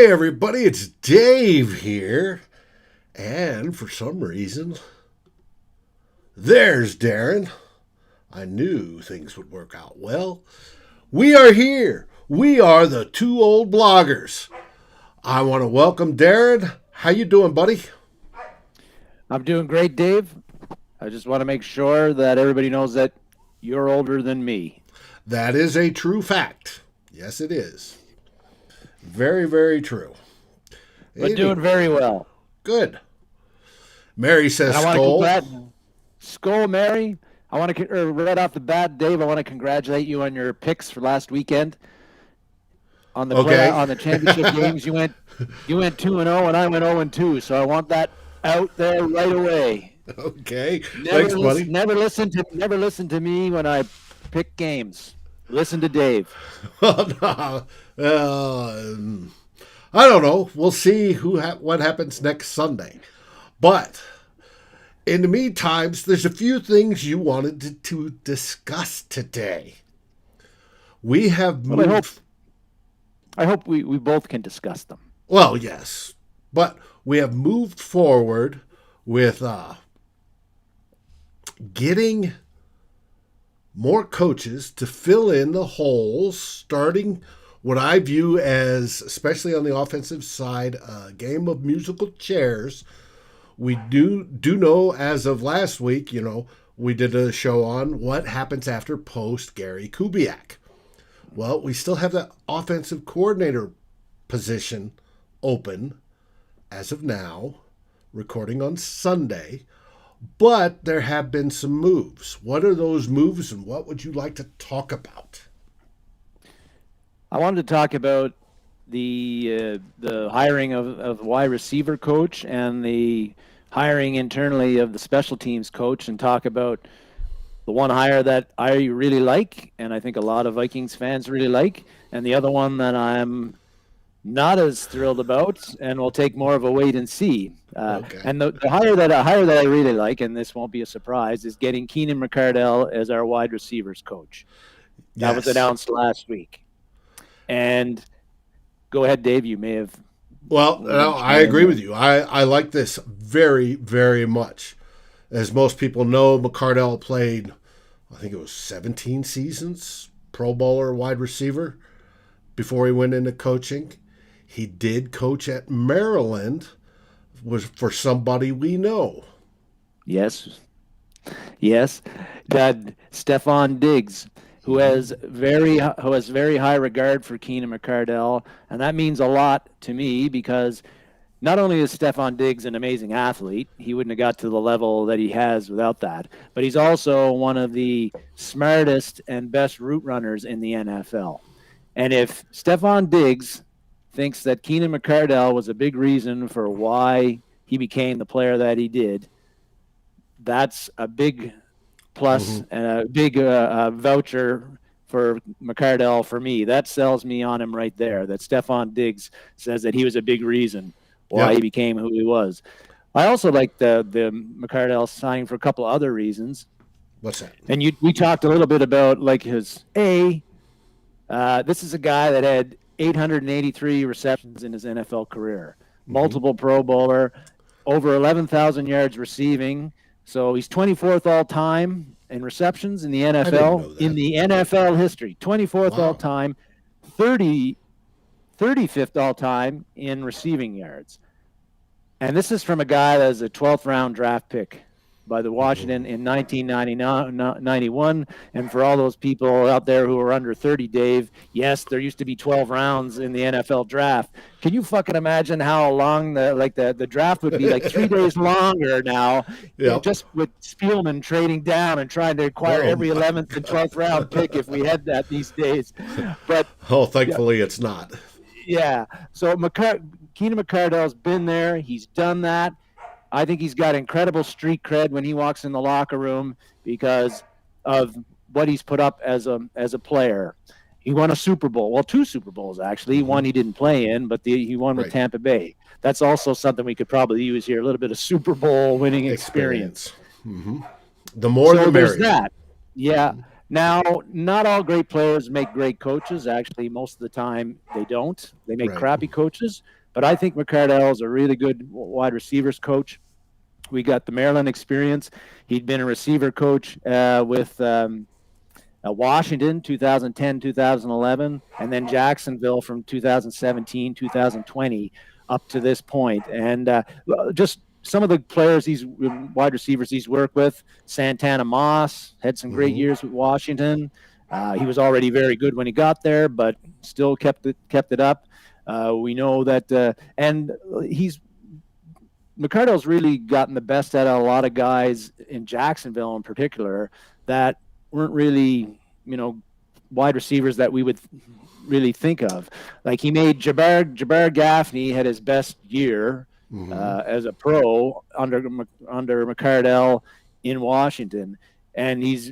Hey everybody, it's Dave here. And for some reason, there's Darren. I knew things would work out well. We are here. We are the two old bloggers. I want to welcome Darren. How you doing, buddy? I'm doing great, Dave. I just want to make sure that everybody knows that you're older than me. That is a true fact. Yes, it is. Very, very true. But doing very well. Good. Mary says Skull. Skull, Mary. I want to right off the bat, Dave. I want to congratulate you on your picks for last weekend. On the on the championship games, you went 2-0, and I went 0-2. So I want that out there right away. Okay. Thanks, buddy. Never listen to me when I pick games. Listen to Dave. I don't know. We'll see what happens next Sunday. But in the meantime, there's a few things you wanted to discuss today. We have moved. Well, I hope we both can discuss them. Well, yes. But we have moved forward with getting more coaches to fill in the holes, starting what I view as, especially on the offensive side, a game of musical chairs. We do know, as of last week, we did a show on what happens after post Gary Kubiak. Well, we still have that offensive coordinator position open as of now, recording on Sunday. But there have been some moves. What are those moves, and what would you like to talk about? I wanted to talk about the hiring of wide receiver coach and the hiring internally of the special teams coach, and talk about the one hire that I really like, and I think a lot of Vikings fans really like, and the other one that I'm not as thrilled about, and we'll take more of a wait and see. Okay. And the hire that I really like, and this won't be a surprise, is getting Keenam McCardell as our wide receivers coach. That was announced last week. And go ahead, Dave. You may have. Well, I agree with you. I like this very, very much. As most people know, McCardell played, I think it was 17 seasons, Pro Bowler, wide receiver, before he went into coaching. He did coach at Maryland, was for somebody we know. Yes. That Stefon Diggs, who has very high regard for Keenam McCardell, and that means a lot to me because not only is Stefon Diggs an amazing athlete, he wouldn't have got to the level that he has without that, but he's also one of the smartest and best route runners in the NFL. And if Stefon Diggs thinks that Keenam McCardell was a big reason for why he became the player that he did, that's a big plus and a big voucher for McCardell for me. That sells me on him right there, that Stefon Diggs says that he was a big reason why he became who he was. I also like the McCardell signing for a couple of other reasons. What's that? And we talked a little bit about like his this is a guy that had 883 receptions in his NFL career, multiple Pro Bowler, over 11,000 yards receiving. So he's 24th all time in receptions in the NFL, in the NFL history, 24th all time, 35th all time in receiving yards. And this is from a guy that was a 12th round draft pick by the Washington in 1991. And for all those people out there who are under 30, Dave, yes, there used to be 12 rounds in the NFL draft. Can you fucking imagine how long the draft would be? Like 3 days longer now, just with Spielman trading down and trying to acquire every 11th and 12th round pick if we had that these days. But thankfully it's not. Yeah. So Keenam McCardell's been there. He's done that. I think he's got incredible street cred when he walks in the locker room because of what he's put up as a player. He won a Super Bowl. Well, 2 Super Bowls, actually. One he didn't play in, but he won with Tampa Bay. That's also something we could probably use here, a little bit of Super Bowl winning experience. The more the merrier. There's that. Yeah. Now, not all great players make great coaches. Actually, most of the time they don't. They make Right. crappy coaches. But I think McCardell is a really good wide receivers coach. We got the Maryland experience. He'd been a receiver coach with Washington 2010, 2011, and then Jacksonville from 2017, 2020 up to this point. And just some of the players, these wide receivers he's worked with, Santana Moss had some great years with Washington. He was already very good when he got there, but still kept it up. We know that, and McCardell's really gotten the best out of a lot of guys in Jacksonville in particular that weren't really, wide receivers that we would really think of. Like he made Jabbar Gaffney had his best year as a pro under McCardell in Washington, and he's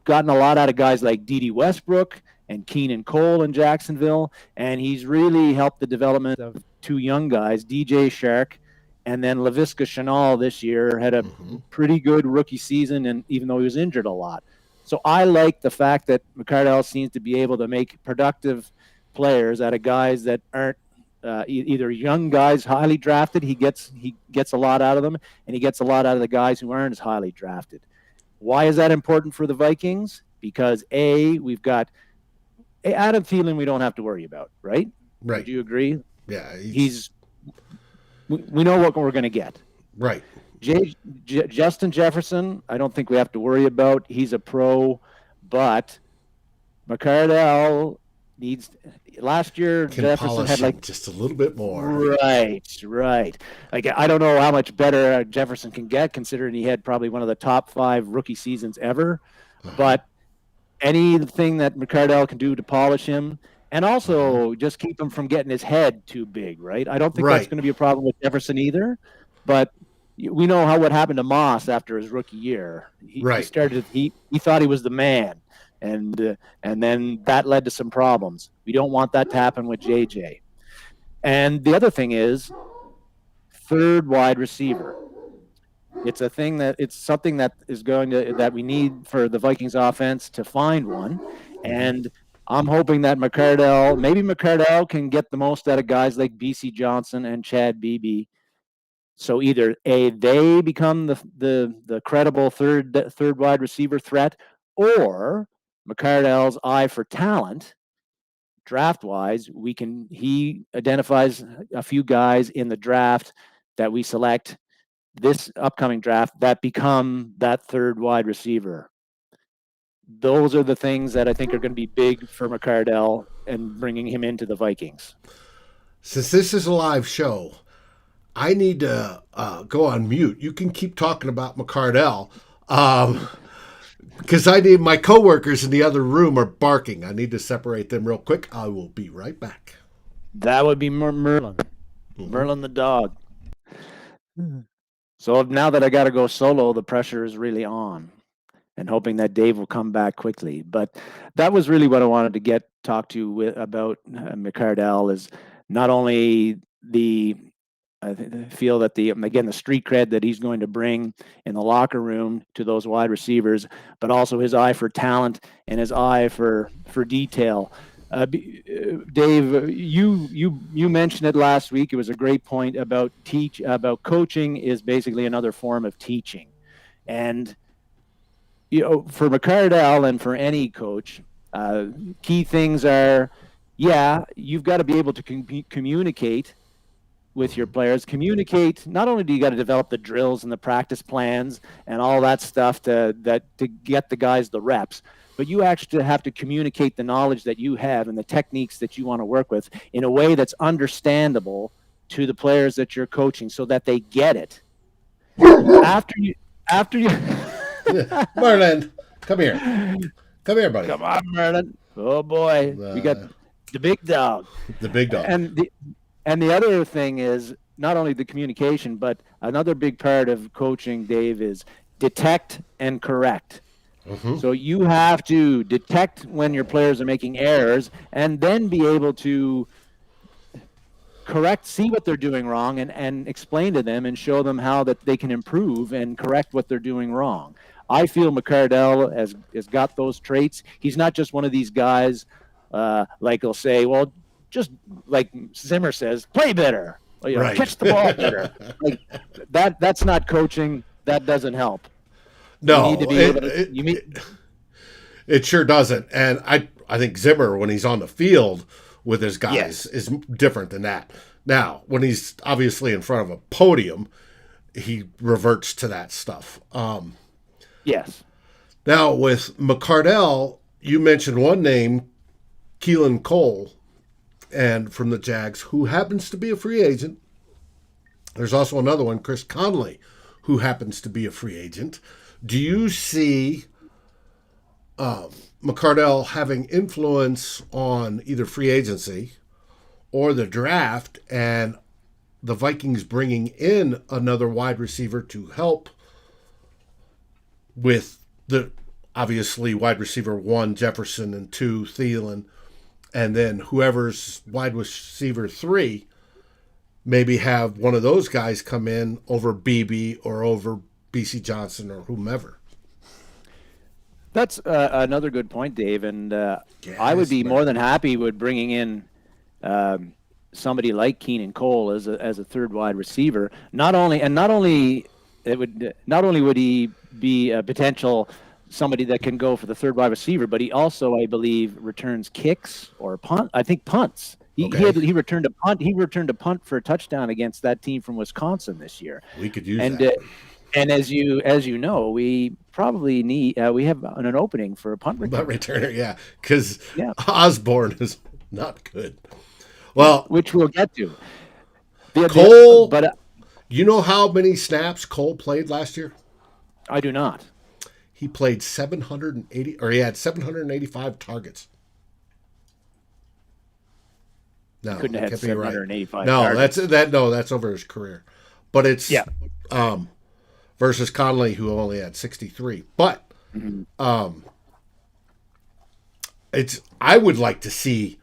gotten a lot out of guys like Dede Westbrook and Keenan Cole in Jacksonville, and he's really helped the development of two young guys, DJ Shark and then Laviska Shenault this year had a pretty good rookie season, and even though he was injured a lot. So I like the fact that McCardell seems to be able to make productive players out of guys that aren't either young guys highly drafted. He gets a lot out of them, and he gets a lot out of the guys who aren't as highly drafted. Why is that important for the Vikings? Because we've got Adam Thielen we don't have to worry about, right? Right. Would you agree? Yeah. We know what we're going to get. Right. Justin Jefferson, I don't think we have to worry about. He's a pro, but McCardell needs. Last year, Jefferson had just a little bit more. Right. Like I don't know how much better Jefferson can get, considering he had probably one of the top 5 rookie seasons ever. But anything that McCardell can do to polish him. And also just keep him from getting his head too big, right? I don't think that's going to be a problem with Jefferson either. But we know what happened to Moss after his rookie year. He started. He thought he was the man, and then that led to some problems. We don't want that to happen with JJ. And the other thing is third wide receiver. It's something that is that we need for the Vikings offense to find one, and I'm hoping that maybe McCardell can get the most out of guys like BC Johnson and Chad Beebe. So either they become the credible third wide receiver threat, or McCardell's eye for talent, draft wise, he identifies a few guys in the draft that we select this upcoming draft that become that third wide receiver. Those are the things that I think are going to be big for McCardell and bringing him into the Vikings. Since this is a live show, I need to go on mute. You can keep talking about McCardell because my coworkers in the other room are barking. I need to separate them real quick. I will be right back. That would be Merlin. Merlin the dog. So now that I got to go solo, the pressure is really on. And hoping that Dave will come back quickly. But that was really what I wanted to talk to about McCardell is not only I feel that the street cred that he's going to bring in the locker room to those wide receivers, but also his eye for talent and his eye for detail. Dave, you mentioned it last week. It was a great point about coaching is basically another form of teaching, and for McCardell and for any coach, key things are, you've got to be able to communicate with your players. Communicate. Not only do you got to develop the drills and the practice plans and all that stuff to get the guys the reps, but you actually have to communicate the knowledge that you have and the techniques that you want to work with in a way that's understandable to the players that you're coaching, so that they get it. After you. Merlin, come here, buddy. Come on, Merlin. Oh boy, we got the big dog. The big dog. And the other thing is not only the communication, but another big part of coaching, Dave, is detect and correct. So you have to detect when your players are making errors, and then be able to see what they're doing wrong, and explain to them and show them how that they can improve and correct what they're doing wrong. I feel McCardell has got those traits. He's not just one of these guys like he'll say, well, just like Zimmer says, play better, or, Right. catch the ball better. Like that's not coaching. That doesn't help. You need to No, be able to. You mean it sure doesn't. And I think Zimmer, when he's on the field with his guys, yes, is different than that. Now, when he's obviously in front of a podium, he reverts to that stuff. yes. Now, with McCardell, you mentioned one name, Keelan Cole, and from the Jags, who happens to be a free agent. There's also another one, Chris Conley, who happens to be a free agent. Do you see McCardell having influence on either free agency or the draft, and the Vikings bringing in another wide receiver to help with the obviously wide receiver 1, Jefferson, and 2, Thielen, and then whoever's wide receiver 3, maybe have one of those guys come in over BB or over BC Johnson or whomever? That's another good point, Dave. And I would be more than happy with bringing in somebody like Keenan Cole as a third wide receiver. Not only would he be a potential somebody that can go for the third wide receiver, but he also, I believe, returns kicks or punt. I think punts. He returned a punt. He returned a punt for a touchdown against that team from Wisconsin this year. We could use that. And as you know, we probably need we have an opening for a punt returner. Punt returner, yeah, because Osborne is not good. Well, which we'll get to. Cole, but you know how many snaps Cole played last year? I do not. He played 780, or he had 785 targets. No, couldn't have had 785. No, targets. that's over his career, but it's versus Conley, who only had 63. But I would like to see,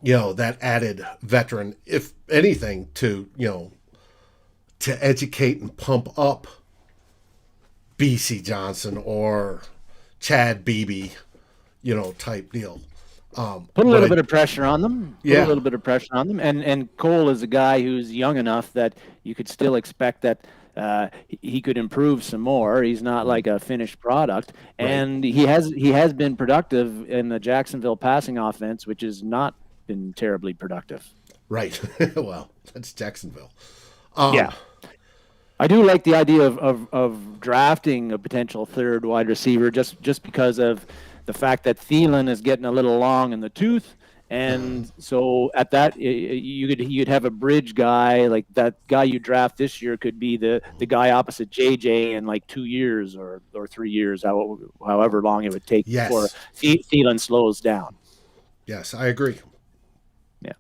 that added veteran, if anything, to to educate and pump up BC Johnson or Chad Beebe, type deal. Put a little bit of pressure on them. Yeah. Put a little bit of pressure on them. And Cole is a guy who's young enough that you could still expect that he could improve some more. He's not like a finished product. Right. And he has been productive in the Jacksonville passing offense, which has not been terribly productive. Right. Well, that's Jacksonville. Yeah. I do like the idea of drafting a potential third wide receiver just because of the fact that Thielen is getting a little long in the tooth, and so at that you'd have a bridge guy, like that guy you draft this year could be the guy opposite JJ in like 2 years or 3 years, however long it would take before Thielen slows down. Yes, I agree. Yeah,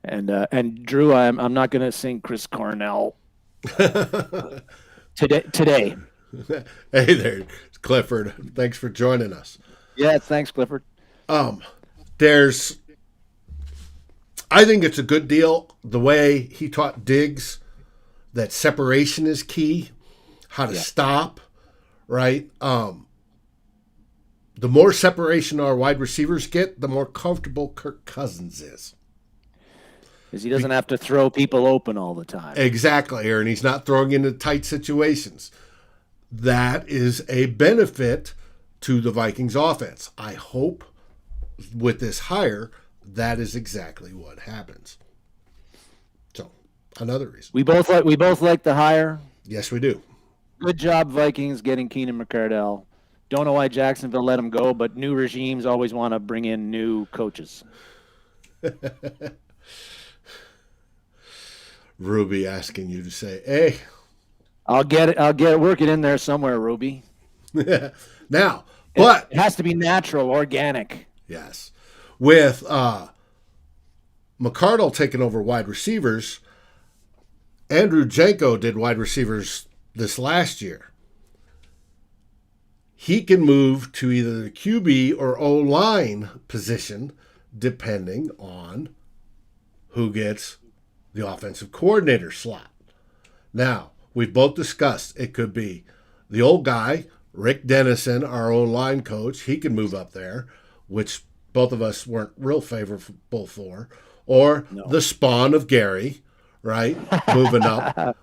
and Drew, I'm not going to sing Chris Cornell today. Hey there, Clifford. Thanks for joining us. Yeah, thanks, Clifford. I think it's a good deal the way he taught Diggs that separation is key, how to stop, right? The more separation our wide receivers get, the more comfortable Kirk Cousins is. Because he doesn't have to throw people open all the time. Exactly, Aaron. He's not throwing into tight situations. That is a benefit to the Vikings offense. I hope with this hire, that is exactly what happens. So, another reason. We both like the hire. Yes, we do. Good job, Vikings, getting Keenan McCardell. Don't know why Jacksonville let him go, but new regimes always want to bring in new coaches. Ruby asking you to say, "Hey, I'll get it. Work it in there somewhere, Ruby." Now, but it has to be natural, organic. Yes, with McCardell taking over wide receivers, Andrew Janko did wide receivers this last year. He can move to either the QB or O-line position, depending on who gets the offensive coordinator slot. Now, we've both discussed it could be the old guy, Rick Dennison, our own line coach, he can move up there, which both of us weren't real favorable for. Or No. the spawn of Gary, right? Moving up.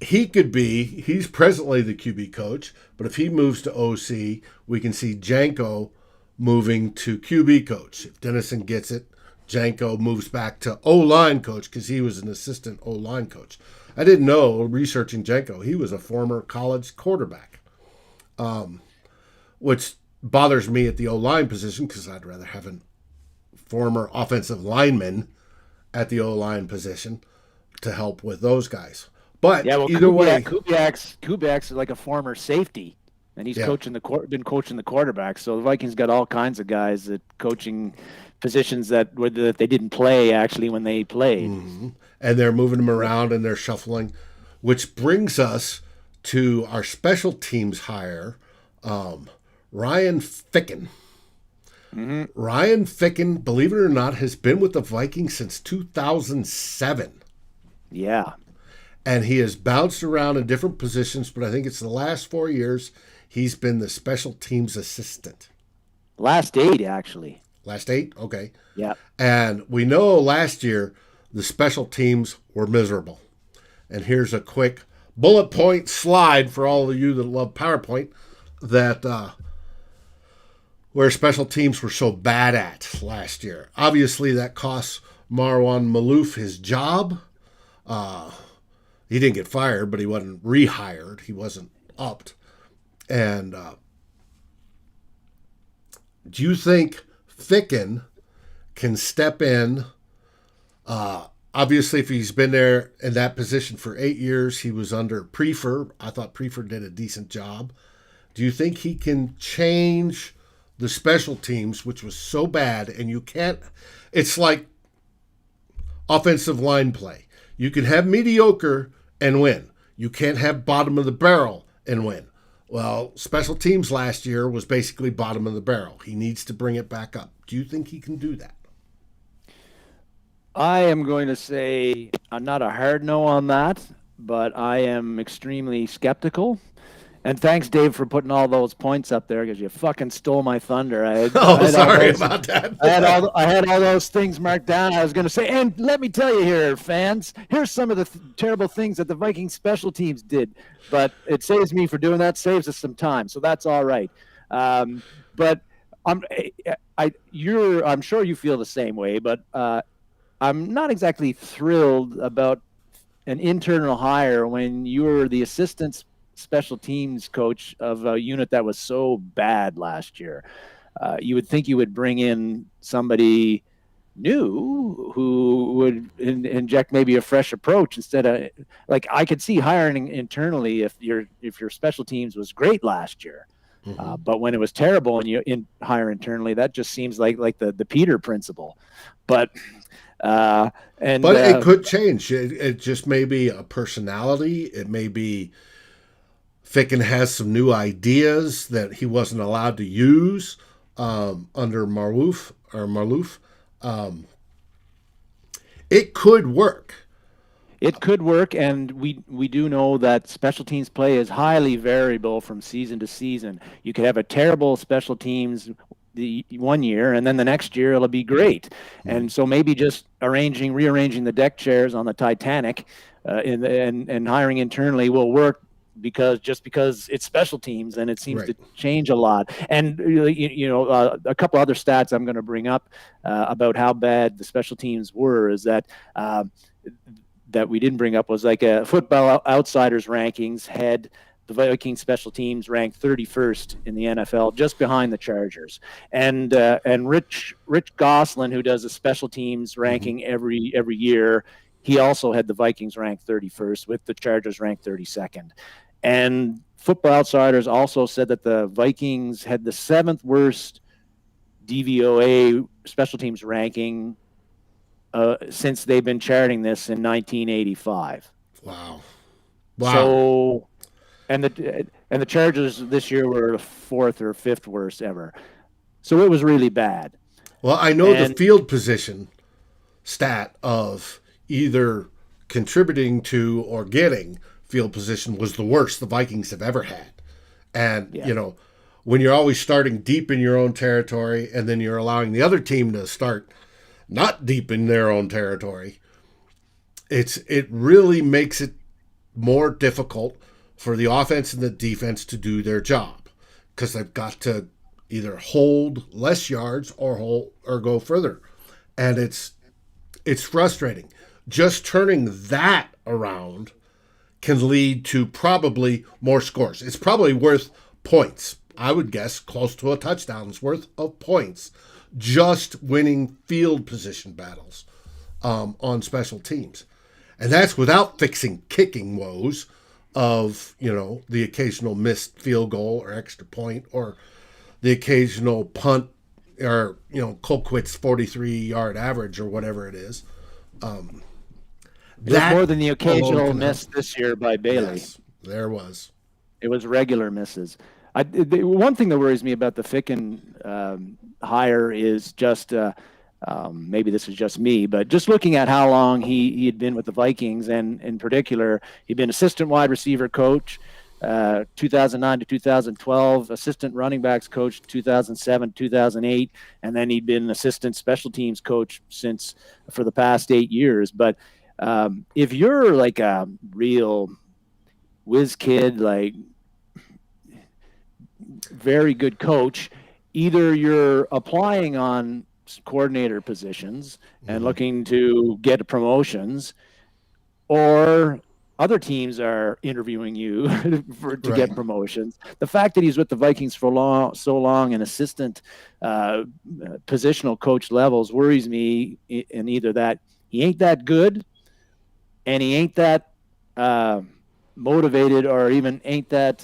He's presently the QB coach, but if he moves to OC, we can see Janko moving to QB coach. If Dennison gets it, Janko moves back to O-line coach because he was an assistant O-line coach. I didn't know, researching Janko, he was a former college quarterback, which bothers me at the O-line position because I'd rather have a former offensive lineman at the O-line position to help with those guys. But yeah, well, either way, Kubiak's like a former safety, and he's been coaching the quarterback. So the Vikings got all kinds of guys that coaching positions that they didn't play actually when they played. Mm-hmm. And they're moving them around and they're shuffling, which brings us to our special teams hire, Ryan Ficken. Mm-hmm. Ryan Ficken, believe it or not, has been with the Vikings since 2007. Yeah. And he has bounced around in different positions, but I think it's the last 4 years he's been the special teams assistant. Last 8, actually. Last 8? Okay. Yeah. And we know last year the special teams were miserable. And here's a quick bullet point slide for all of you that love PowerPoint that where special teams were so bad at last year. Obviously, that cost Marwan Maalouf his job. He didn't get fired, but he wasn't rehired. He wasn't upped. And do you think Ficken can step in? Obviously, if he's been there in that position for 8 years, he was under Prefer. I thought Prefer did a decent job. Do you think he can change the special teams, which was so bad? And you can't, it's like offensive line play. You can have mediocre and win. You can't have bottom of the barrel and win. Well, special teams last year was basically bottom of the barrel. He needs to bring it back up. Do you think he can do that? I am going to say I'm not a hard no on that, but I am extremely skeptical. And thanks, Dave, for putting all those points up there because you fucking stole my thunder. Sorry about that. I had all those things marked down. I was going to say, and let me tell you here, fans, here's some of the terrible things that the Viking special teams did. But it saves me for doing that, saves us some time. So that's all right. But I'm sure you feel the same way, but I'm not exactly thrilled about an internal hire when you're the assistant special teams coach of a unit that was so bad last year. You would think you would bring in somebody new who would inject maybe a fresh approach instead of, like, I could see hiring internally if your special teams was great last year. Mm-hmm. But when it was terrible and you hire internally, that just seems like the Peter principle. But it could change. It just may be a personality. It may be Ficken has some new ideas that he wasn't allowed to use under Maalouf. It could work. It could work, and we do know that special teams play is highly variable from season to season. You could have a terrible special teams the 1 year, and then the next year it'll be great. And so maybe just rearranging the deck chairs on the Titanic and hiring internally will work because it's special teams and it seems to change a lot. And a couple other stats I'm going to bring up about how bad the special teams were is that that we didn't bring up was like a Football Outsiders rankings had the Vikings special teams ranked 31st in the NFL, just behind the Chargers. And Rich Gosselin, who does a special teams ranking every year, he also had the Vikings ranked 31st with the Chargers ranked 32nd. And Football Outsiders also said that the Vikings had the 7th worst DVOA special teams ranking since they've been charting this in 1985. Wow. So, and the Chargers this year were the 4th or 5th worst ever. So it was really bad. Well, I know the field position stat of either contributing to or getting field position was the worst the Vikings have ever had. And, Yeah. when you're always starting deep in your own territory and then you're allowing the other team to start not deep in their own territory, it really makes it more difficult for the offense and the defense to do their job because they've got to either hold less yards or go further. And it's frustrating. Just turning that around can lead to probably more scores. It's probably worth points. I would guess close to a touchdown's worth of points just winning field position battles on special teams. And that's without fixing kicking woes of, the occasional missed field goal or extra point or the occasional punt or, Colquitt's 43-yard average or whatever it is. It was more than the occasional miss this year by Bailey. Yes, there was. It was regular misses. One thing that worries me about the Ficken hire is just maybe this is just me, but just looking at how long he had been with the Vikings, and in particular, he'd been assistant wide receiver coach 2009 to 2012, assistant running backs coach 2007, 2008, and then he'd been assistant special teams coach for the past 8 years. But if you're like a real whiz kid, like very good coach, either you're applying on coordinator positions and looking to get promotions, or other teams are interviewing you to get promotions. The fact that he's with the Vikings for so long in assistant positional coach levels worries me, in either that he ain't that good and he ain't that motivated, or even ain't that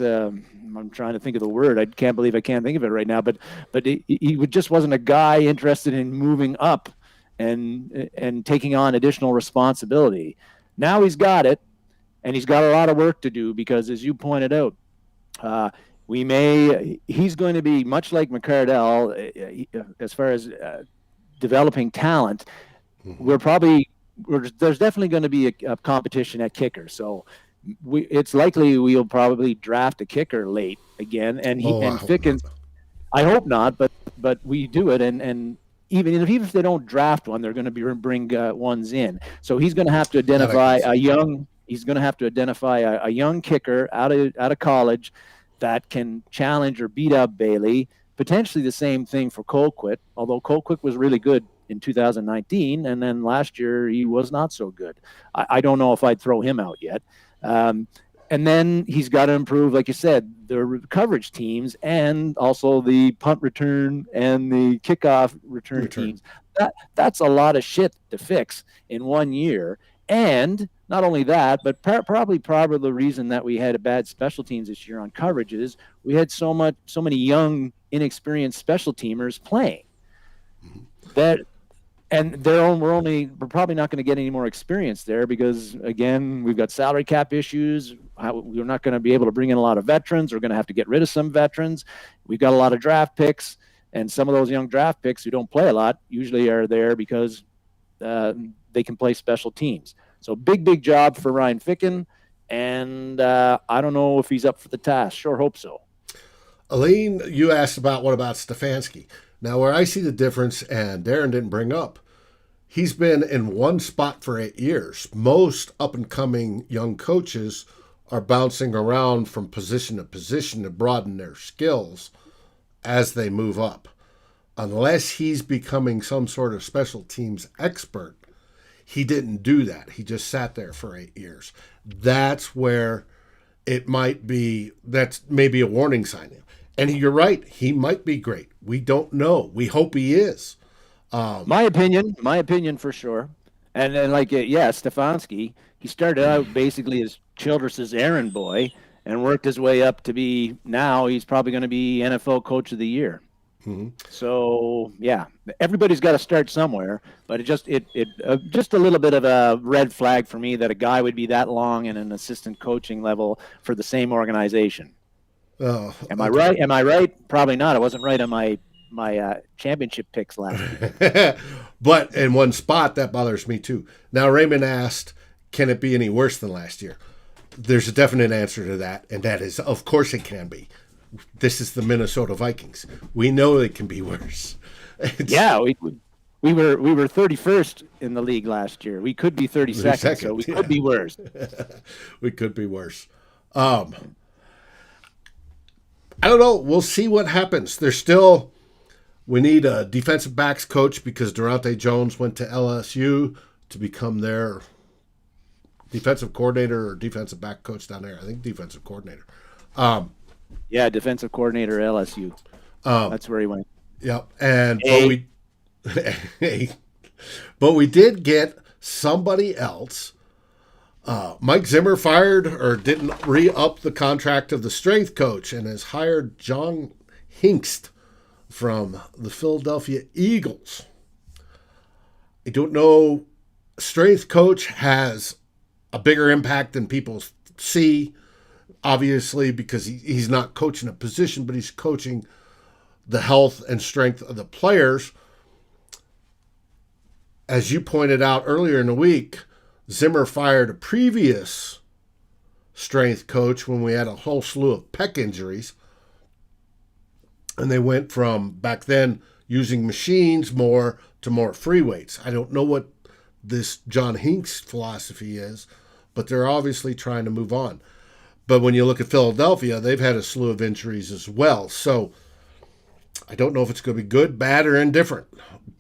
I'm trying to think of the word. I can't believe I can't think of it right now, but he just wasn't a guy interested in moving up and taking on additional responsibility. Now he's got it, and he's got a lot of work to do because, as you pointed out, he's going to be much like McCardell as far as developing talent. There's definitely going to be a competition at kicker. So it's likely we'll probably draft a kicker late again, and Ficken. I hope not, but we do it, and even if they don't draft one, they're going to bring ones in. So he's going to have to identify a young. He's going to have to identify a young kicker out of college that can challenge or beat up Bailey. Potentially the same thing for Colquitt, although Colquitt was really good in 2019, and then last year he was not so good. I don't know if I'd throw him out yet. And then he's got to improve, like you said, the coverage teams and also the punt return and the kickoff return teams. That's a lot of shit to fix in 1 year. And not only that, but probably the reason that we had a bad special teams this year on coverage is we had so many young, inexperienced special teamers playing. We're probably not going to get any more experience there because, again, we've got salary cap issues. We're not going to be able to bring in a lot of veterans. We're going to have to get rid of some veterans. We've got a lot of draft picks, and some of those young draft picks who don't play a lot usually are there because they can play special teams. So big job for Ryan Ficken, and I don't know if he's up for the task. Sure hope so. Elaine, you asked about what about Stefanski. Now, where I see the difference, and Darren didn't bring up, he's been in one spot for 8 years. Most up-and-coming young coaches are bouncing around from position to position to broaden their skills as they move up. Unless he's becoming some sort of special teams expert, he didn't do that. He just sat there for 8 years. That's where that's maybe a warning sign. And you're right, he might be great. We don't know. We hope he is. My opinion for sure. And then Stefanski, he started out basically as Childress's errand boy and worked his way up to be, now he's probably going to be NFL Coach of the Year. Mm-hmm. So yeah, everybody's got to start somewhere, but it just a little bit of a red flag for me that a guy would be that long in an assistant coaching level for the same organization. Oh, Am I right? Am I right? Probably not. I wasn't right on my championship picks last year. But in one spot, that bothers me too. Now, Raymond asked, can it be any worse than last year? There's a definite answer to that, and that is, of course it can be. this is the Minnesota Vikings. We know it can be worse. Yeah, we were 31st in the league last year. We could be 32nd, so we could be worse. We could be worse. I don't know. We'll see what happens. We need a defensive backs coach because Duronte Jones went to LSU to become their defensive coordinator or defensive back coach down there. I think defensive coordinator. Yeah, defensive coordinator LSU. That's where he went. Yep. But we did get somebody else. Mike Zimmer fired or didn't re-up the contract of the strength coach and has hired Josh Hignst from the Philadelphia Eagles. I don't know. Strength coach has a bigger impact than people see, obviously, because he's not coaching a position, but he's coaching the health and strength of the players. As you pointed out earlier in the week, Zimmer fired a previous strength coach when we had a whole slew of pec injuries. And they went from back then using machines more to more free weights. I don't know what this Josh Hignst philosophy is, but they're obviously trying to move on. But when you look at Philadelphia, they've had a slew of injuries as well. So I don't know if it's going to be good, bad, or indifferent,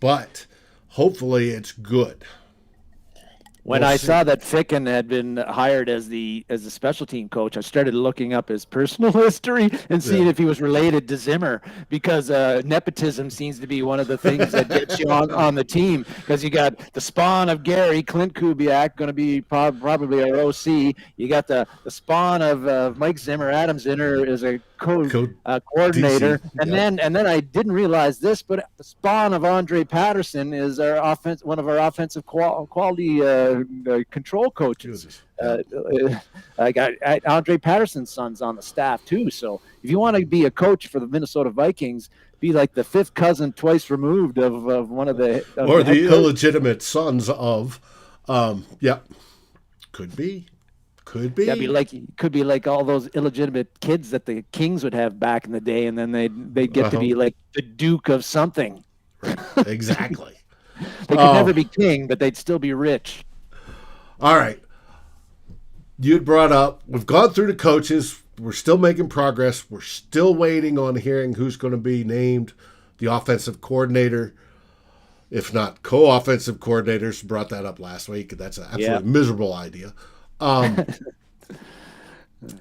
but hopefully it's good. When I saw that Ficken had been hired as the special team coach, I started looking up his personal history and seeing if he was related to Zimmer, because nepotism seems to be one of the things that gets you on the team, because you got the spawn of Gary, Klint Kubiak, going to be probably our OC. You got the spawn of Mike Zimmer, Adam Zimmer is a coordinator, DC, and then I didn't realize this, but the spawn of Andre Patterson is one of our offensive quality control coaches. I got Andre Patterson's son's on the staff too. So if you want to be a coach for the Minnesota Vikings, be like the fifth cousin twice removed of one of the illegitimate sons of, could be. Could be. Yeah, could be like all those illegitimate kids that the Kings would have back in the day, and then they'd get to be like the Duke of something. Exactly. They could never be king, but they'd still be rich. All right. You'd brought up, we've gone through the coaches. We're still making progress. We're still waiting on hearing who's going to be named the offensive coordinator, if not co-offensive coordinators. Brought that up last week. That's an absolutely miserable idea.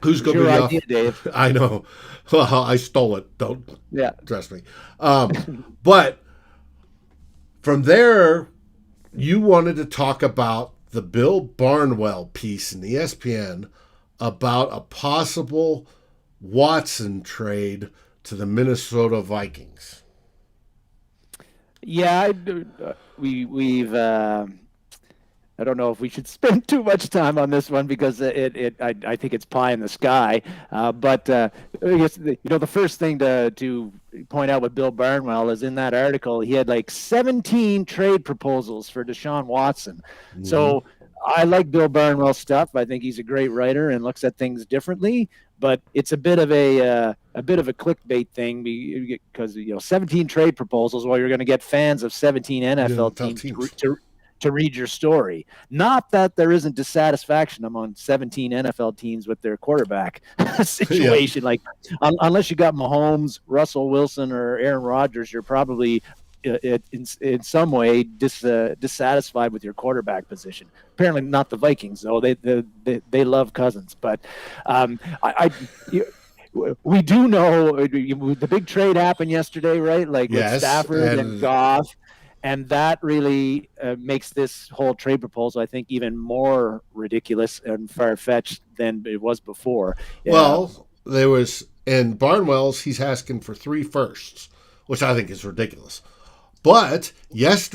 Who's going to be the idea, Dave? I know. Well, I stole it. Don't trust me. But from there, you wanted to talk about the Bill Barnwell piece in the ESPN about a possible Watson trade to the Minnesota Vikings. Yeah, we've. I don't know if we should spend too much time on this one, because I think it's pie in the sky. But I guess the first thing to point out with Bill Barnwell is in that article he had like 17 trade proposals for Deshaun Watson. Mm-hmm. So I like Bill Barnwell's stuff. I think he's a great writer and looks at things differently. But it's a bit of a clickbait thing, because 17 trade proposals. Well, you're going to get fans of 17 NFL teams. To read your story. Not that there isn't dissatisfaction among 17 NFL teams with their quarterback situation. Like, unless you got Mahomes, Russell Wilson, or Aaron Rodgers, you're probably in some way dissatisfied with your quarterback position. Apparently not the Vikings, though. They love Cousins. But we do know the big trade happened yesterday, right? Like with Stafford and Goff. And that really makes this whole trade proposal, I think, even more ridiculous and far-fetched than it was before. Well, there was in Barnwell's, he's asking for 3 firsts, which I think is ridiculous. But last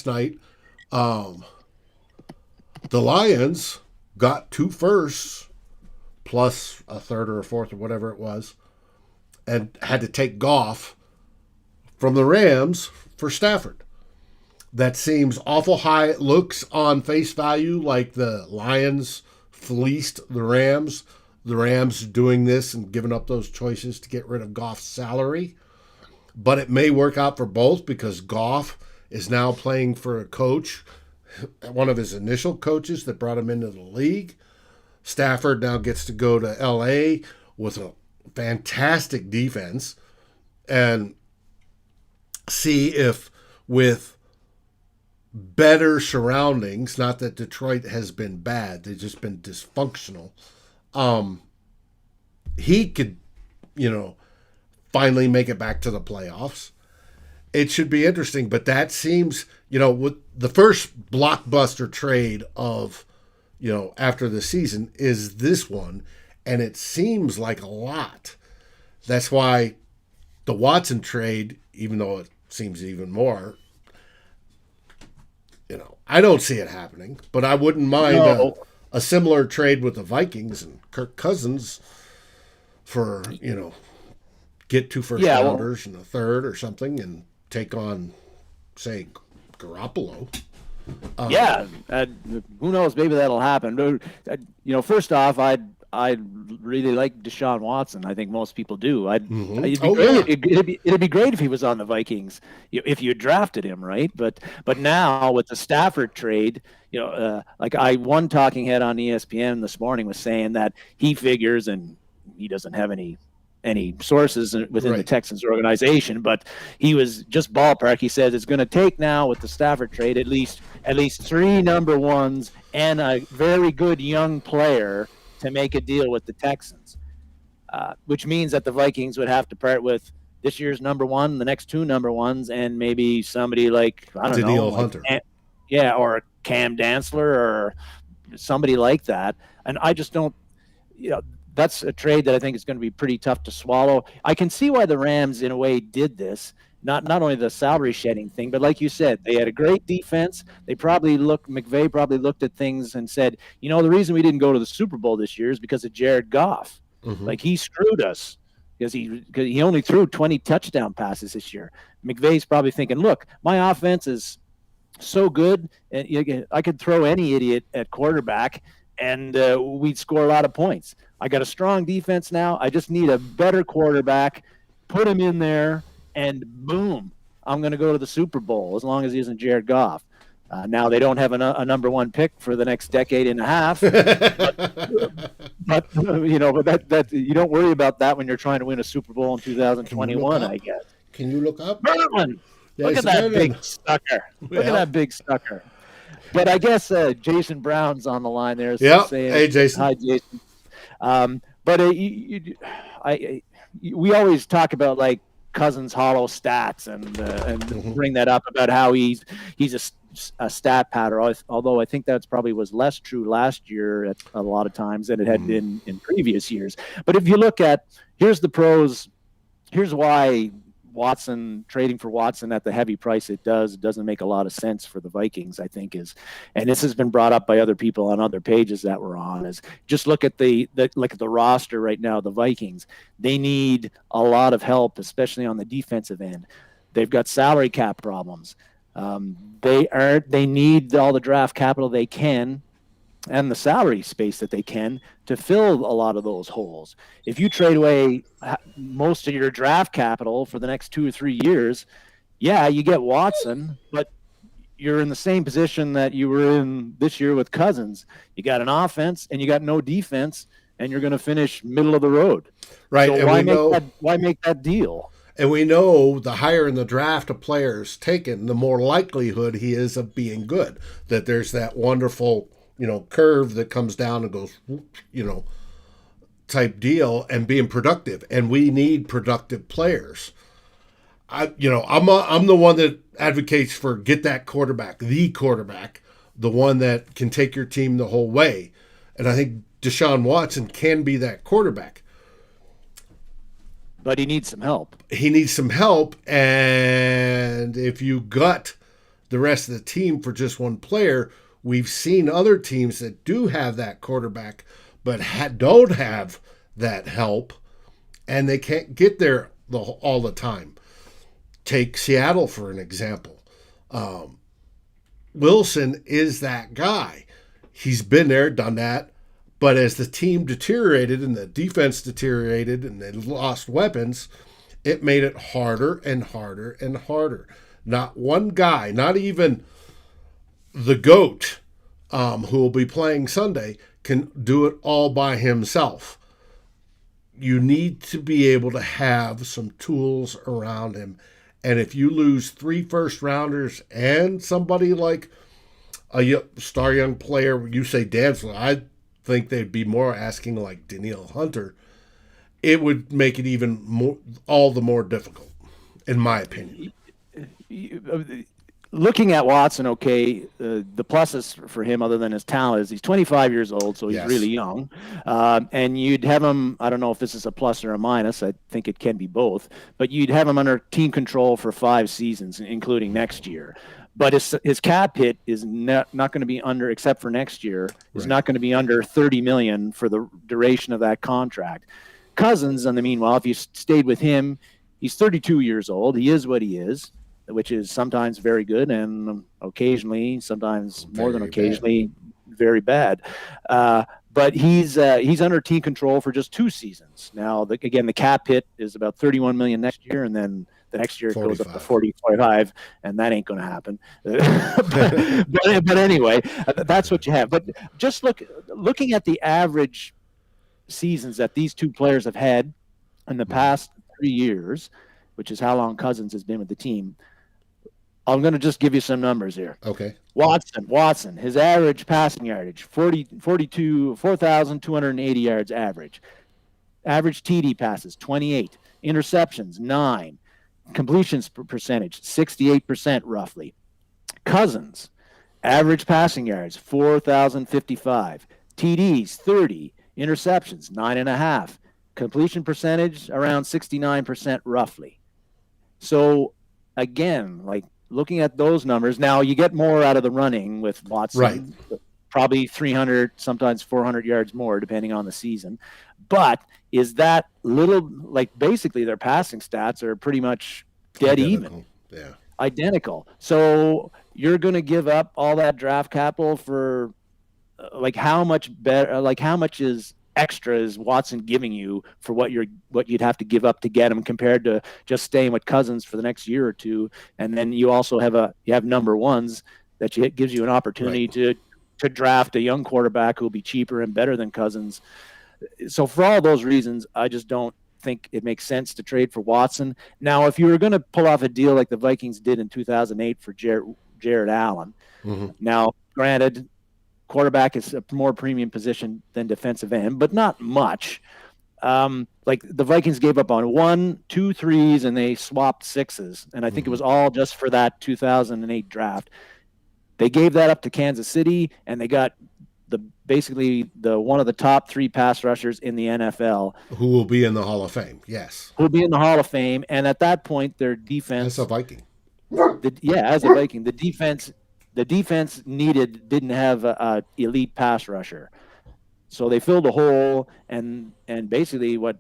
night, the Lions got 2 firsts plus a third or a fourth or whatever it was, and had to take Goff from the Rams for Stafford. That seems awful high. It looks on face value like the Lions fleeced the Rams. the Rams doing this and giving up those choices to get rid of Goff's salary. But it may work out for both because Goff is now playing for a coach, one of his initial coaches that brought him into the league. Stafford now gets to go to L.A. with a fantastic defense and see if with better surroundings, not that Detroit has been bad, they've just been dysfunctional, he could, finally make it back to the playoffs. It should be interesting, but that seems, with the first blockbuster trade of, after the season is this one, and it seems like a lot. That's why the Watson trade, even though it seems even more, I don't see it happening, but I wouldn't mind a similar trade with the Vikings and Kirk Cousins for, get 2 first rounders and a third or something and take on, say, Garoppolo. Who knows? Maybe that'll happen. First off, I really like Deshaun Watson. I think most people do. It'd be great if he was on the Vikings, if you drafted him, right? But now with the Stafford trade, one talking head on ESPN this morning was saying that he figures, and he doesn't have any sources within the Texans organization, but he was just ballpark. He says it's going to take now with the Stafford trade at least 3 number ones and a very good young player to make a deal with the Texans, which means that the Vikings would have to part with this year's number one, the next 2 number ones, and maybe somebody like, I don't know, Hunter. Or Cam Dantzler or somebody like that. And I just don't, that's a trade that I think is going to be pretty tough to swallow. I can see why the Rams, in a way, did this. Not only the salary shedding thing, but like you said, they had a great defense. McVay probably looked at things and said, the reason we didn't go to the Super Bowl this year is because of Jared Goff. Mm-hmm. Like, he screwed us because he only threw 20 touchdown passes this year. McVay's probably thinking, look, my offense is so good, and I could throw any idiot at quarterback, and we'd score a lot of points. I got a strong defense now. I just need a better quarterback. Put him in there, and boom, I'm going to go to the Super Bowl as long as he isn't Jared Goff. Now they don't have a number 1 pick for the next decade and a half, but you don't worry about that when you're trying to win a Super Bowl in 2021. I guess. Can you look up? Merlin, look at that big sucker. Look at that big sucker. But I guess Jason Brown's on the line there. Yeah. Hey, Jason. Hi, Jason. We always talk about like Cousins hollow stats and bring that up about how he's a stat patter. Although I think that's probably was less true last year at a lot of times than it had been in previous years. But if you look at, here's the pros. Here's why trading for Watson at the heavy price it doesn't make a lot of sense for the Vikings, I think and this has been brought up by other people on other pages that we're on, is just look at the roster right now. The Vikings, they need a lot of help, especially on the defensive end. They've got salary cap problems. They need all the draft capital they can and the salary space that they can to fill a lot of those holes. If you trade away most of your draft capital for the next 2 or 3 years, you get Watson, but you're in the same position that you were in this year with Cousins. You got an offense and you got no defense, and you're going to finish middle of the road. Right. So and why make that deal? And we know the higher in the draft a player is taken, the more likelihood he is of being good. That there's that wonderful curve that comes down and goes, type deal, and being productive. And we need productive players. I'm the one that advocates for get that quarterback, the one that can take your team the whole way. And I think Deshaun Watson can be that quarterback. But he needs some help. And if you gut the rest of the team for just one player, we've seen other teams that do have that quarterback but don't have that help, and they can't get there all the time. Take Seattle for an example. Wilson is that guy. He's been there, done that, But as the team deteriorated and the defense deteriorated and they lost weapons, it made it harder and harder and harder. Not one guy, not even the GOAT, who will be playing Sunday, can do it all by himself. You need to be able to have some tools around him. And if you lose 3 first-rounders and somebody like a star young player, you say Dantzler, I think they'd be more asking like Danielle Hunter, it would make it even more, all the more difficult, in my opinion. Looking at Watson, okay, the pluses for him, other than his talent, is he's 25 years old, so he's really young. And you'd have him, I don't know if this is a plus or a minus, I think it can be both, but you'd have him under team control for 5 seasons, including next year. But his cap hit is not going to be under, except for next year, is not going to be under $30 million for the duration of that contract. Cousins, in the meanwhile, if you stayed with him, he's 32 years old. He is what he is, which is sometimes very good and occasionally, sometimes more than occasionally, very bad. But he's under team control for just 2 seasons. Now, again, the cap hit is about $31 million next year, and then the next year it 45. goes up to 45, and that ain't going to happen. but anyway, that's what you have. But just looking at the average seasons that these 2 players have had in the past 3 years, which is how long Cousins has been with the team, I'm going to just give you some numbers here. Okay. Watson, his average passing yardage, 4,280 yards average. Average TD passes, 28. Interceptions, 9. Completions percentage, 68% roughly. Cousins, average passing yards, 4,055. TDs, 30. Interceptions, 9.5. Completion percentage, around 69% roughly. So, again, like, looking at those numbers, now you get more out of the running with Watson, probably 300, sometimes 400 yards more, depending on the season. But is that little, like, basically their passing stats are pretty much dead even. Yeah. Identical. So you're going to give up all that draft capital for, like, how much better, like, how much is extra is Watson giving you for what you'd have to give up to get him, compared to just staying with Cousins for the next year or two? And then you also have number ones that gives you an opportunity to draft a young quarterback who will be cheaper and better than Cousins. So for all those reasons, I just don't think it makes sense to trade for Watson. Now, if you were going to pull off a deal like the Vikings did in 2008 for Jared Allen, now granted, quarterback is a more premium position than defensive end, but not much. Like, the Vikings gave up on 1, 2 3s, and they swapped 6s. And I think it was all just for that 2008 draft. They gave that up to Kansas City, and they got basically one of the top 3 pass rushers in the NFL. Who will be in the Hall of Fame, yes. Who will be in the Hall of Fame. And at that point, their defense... As a Viking. As a Viking. The defense didn't have a elite pass rusher. So they filled a hole, and basically what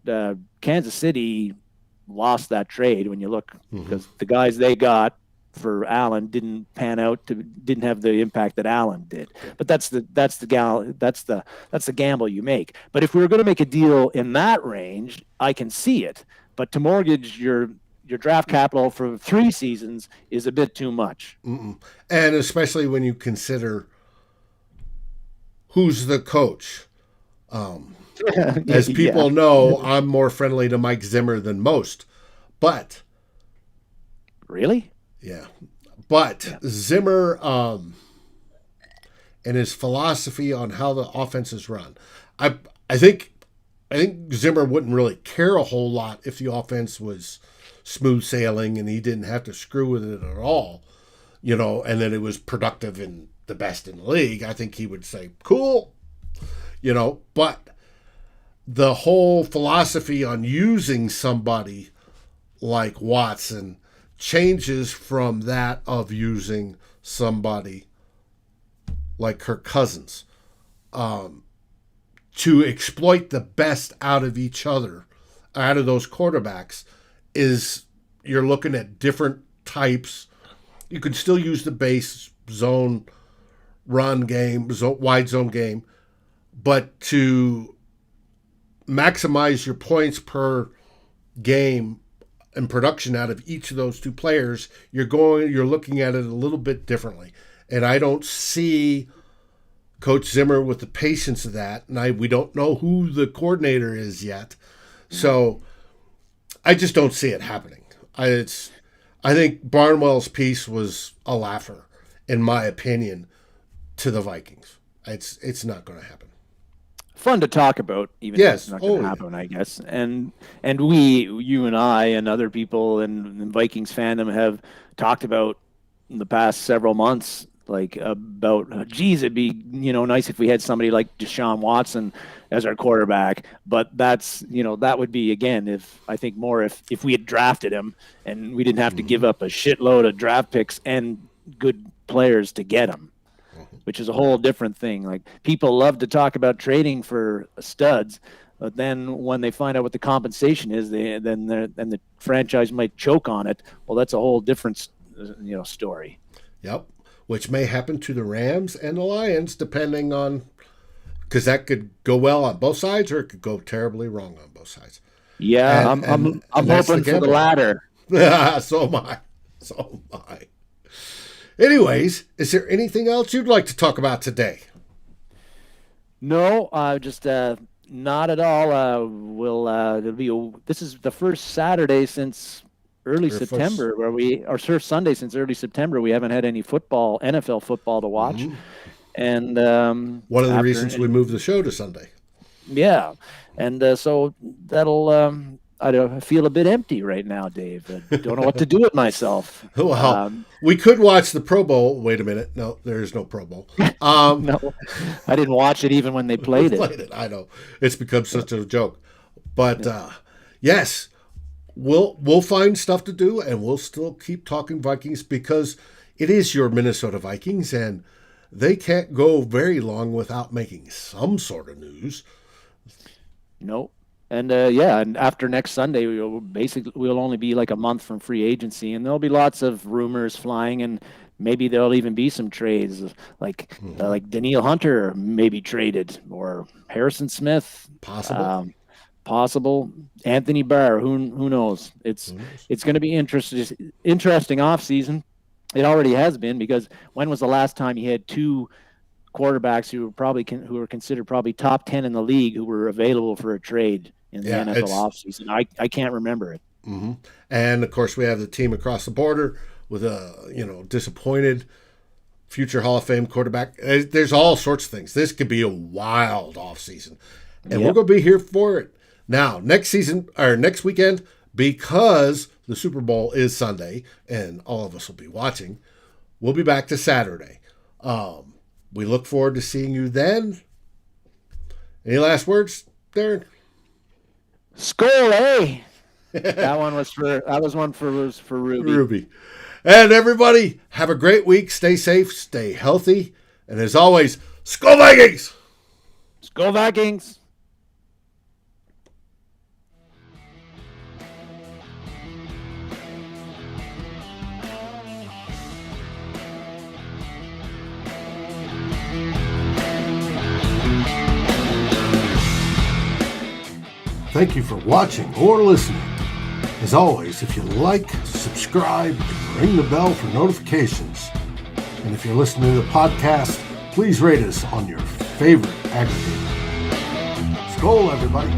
Kansas City lost that trade when you look, because the guys they got for Allen didn't pan out, didn't have the impact that Allen did. But that's the gamble you make. But if we were going to make a deal in that range, I can see it. But to mortgage your draft capital for 3 seasons is a bit too much. And especially when you consider who's the coach. As people know, I'm more friendly to Mike Zimmer than most. But really? Yeah. But Zimmer and his philosophy on how the offense is run. I think Zimmer wouldn't really care a whole lot if the offense was smooth sailing and he didn't have to screw with it at all, and then it was productive and the best in the league. I think he would say, cool, but the whole philosophy on using somebody like Watson changes from that of using somebody like Kirk Cousins, to exploit the best out of each other, out of those quarterbacks. Is you're looking at different types. You can still use the base zone run game, wide zone game, but to maximize your points per game and production out of each of those two players, you're looking at it a little bit differently. And I don't see Coach Zimmer with the patience of that. And we don't know who the coordinator is yet. So I just don't see it happening. I think Barnwell's piece was a laugher, in my opinion, to the Vikings. It's not going to happen. Fun to talk about, even if it's not going to happen, I guess. And you and I and other people in Vikings fandom have talked about in the past several months, like about, geez, it'd be, nice if we had somebody like Deshaun Watson as our quarterback. But that's, that would be, again, if we had drafted him and we didn't have to give up a shitload of draft picks and good players to get him, which is a whole different thing. Like, people love to talk about trading for studs, but then when they find out what the compensation is, then the franchise might choke on it. Well, that's a whole different, story. Yep, which may happen to the Rams and the Lions, depending on, because that could go well on both sides, or it could go terribly wrong on both sides. Yeah, I'm hoping for the latter. So am I. Anyways, is there anything else you'd like to talk about today? No, just not at all. This is the first Saturday since early September, first Sunday since early September. We haven't had any NFL football to watch. Mm-hmm. And one of the reasons we moved the show to Sunday. Yeah, and so that'll. I feel a bit empty right now, Dave. I don't know what to do with myself. Well, we could watch the Pro Bowl. Wait a minute. No, there is no Pro Bowl. No, I didn't watch it even when they played it. I know. It's become such a joke. But, yes, we'll find stuff to do, and we'll still keep talking Vikings, because it is your Minnesota Vikings, and they can't go very long without making some sort of news. Nope. And and after next Sunday, we'll only be like a month from free agency, and there'll be lots of rumors flying, and maybe there'll even be some trades, like Danielle Hunter may be traded, or Harrison Smith, possible. Anthony Barr, who knows? It's going to be interesting off season. It already has been, because when was the last time you had two quarterbacks who were considered probably top 10 in the league who were available for a trade in the NFL offseason? I can't remember it. Mm-hmm. And of course, we have the team across the border with a disappointed future Hall of Fame quarterback. There's all sorts of things. This could be a wild offseason, and we're going to be here for it. Now, next weekend, because the Super Bowl is Sunday and all of us will be watching, we'll be back to Saturday. We look forward to seeing you then. Any last words, Darren? Skol, eh? That was one for Ruby. And everybody, have a great week. Stay safe, stay healthy, and as always, Skol Vikings! Skol Vikings! Thank you for watching or listening. As always, if you like, subscribe, and ring the bell for notifications. And if you're listening to the podcast, please rate us on your favorite aggregator. Skol, everybody.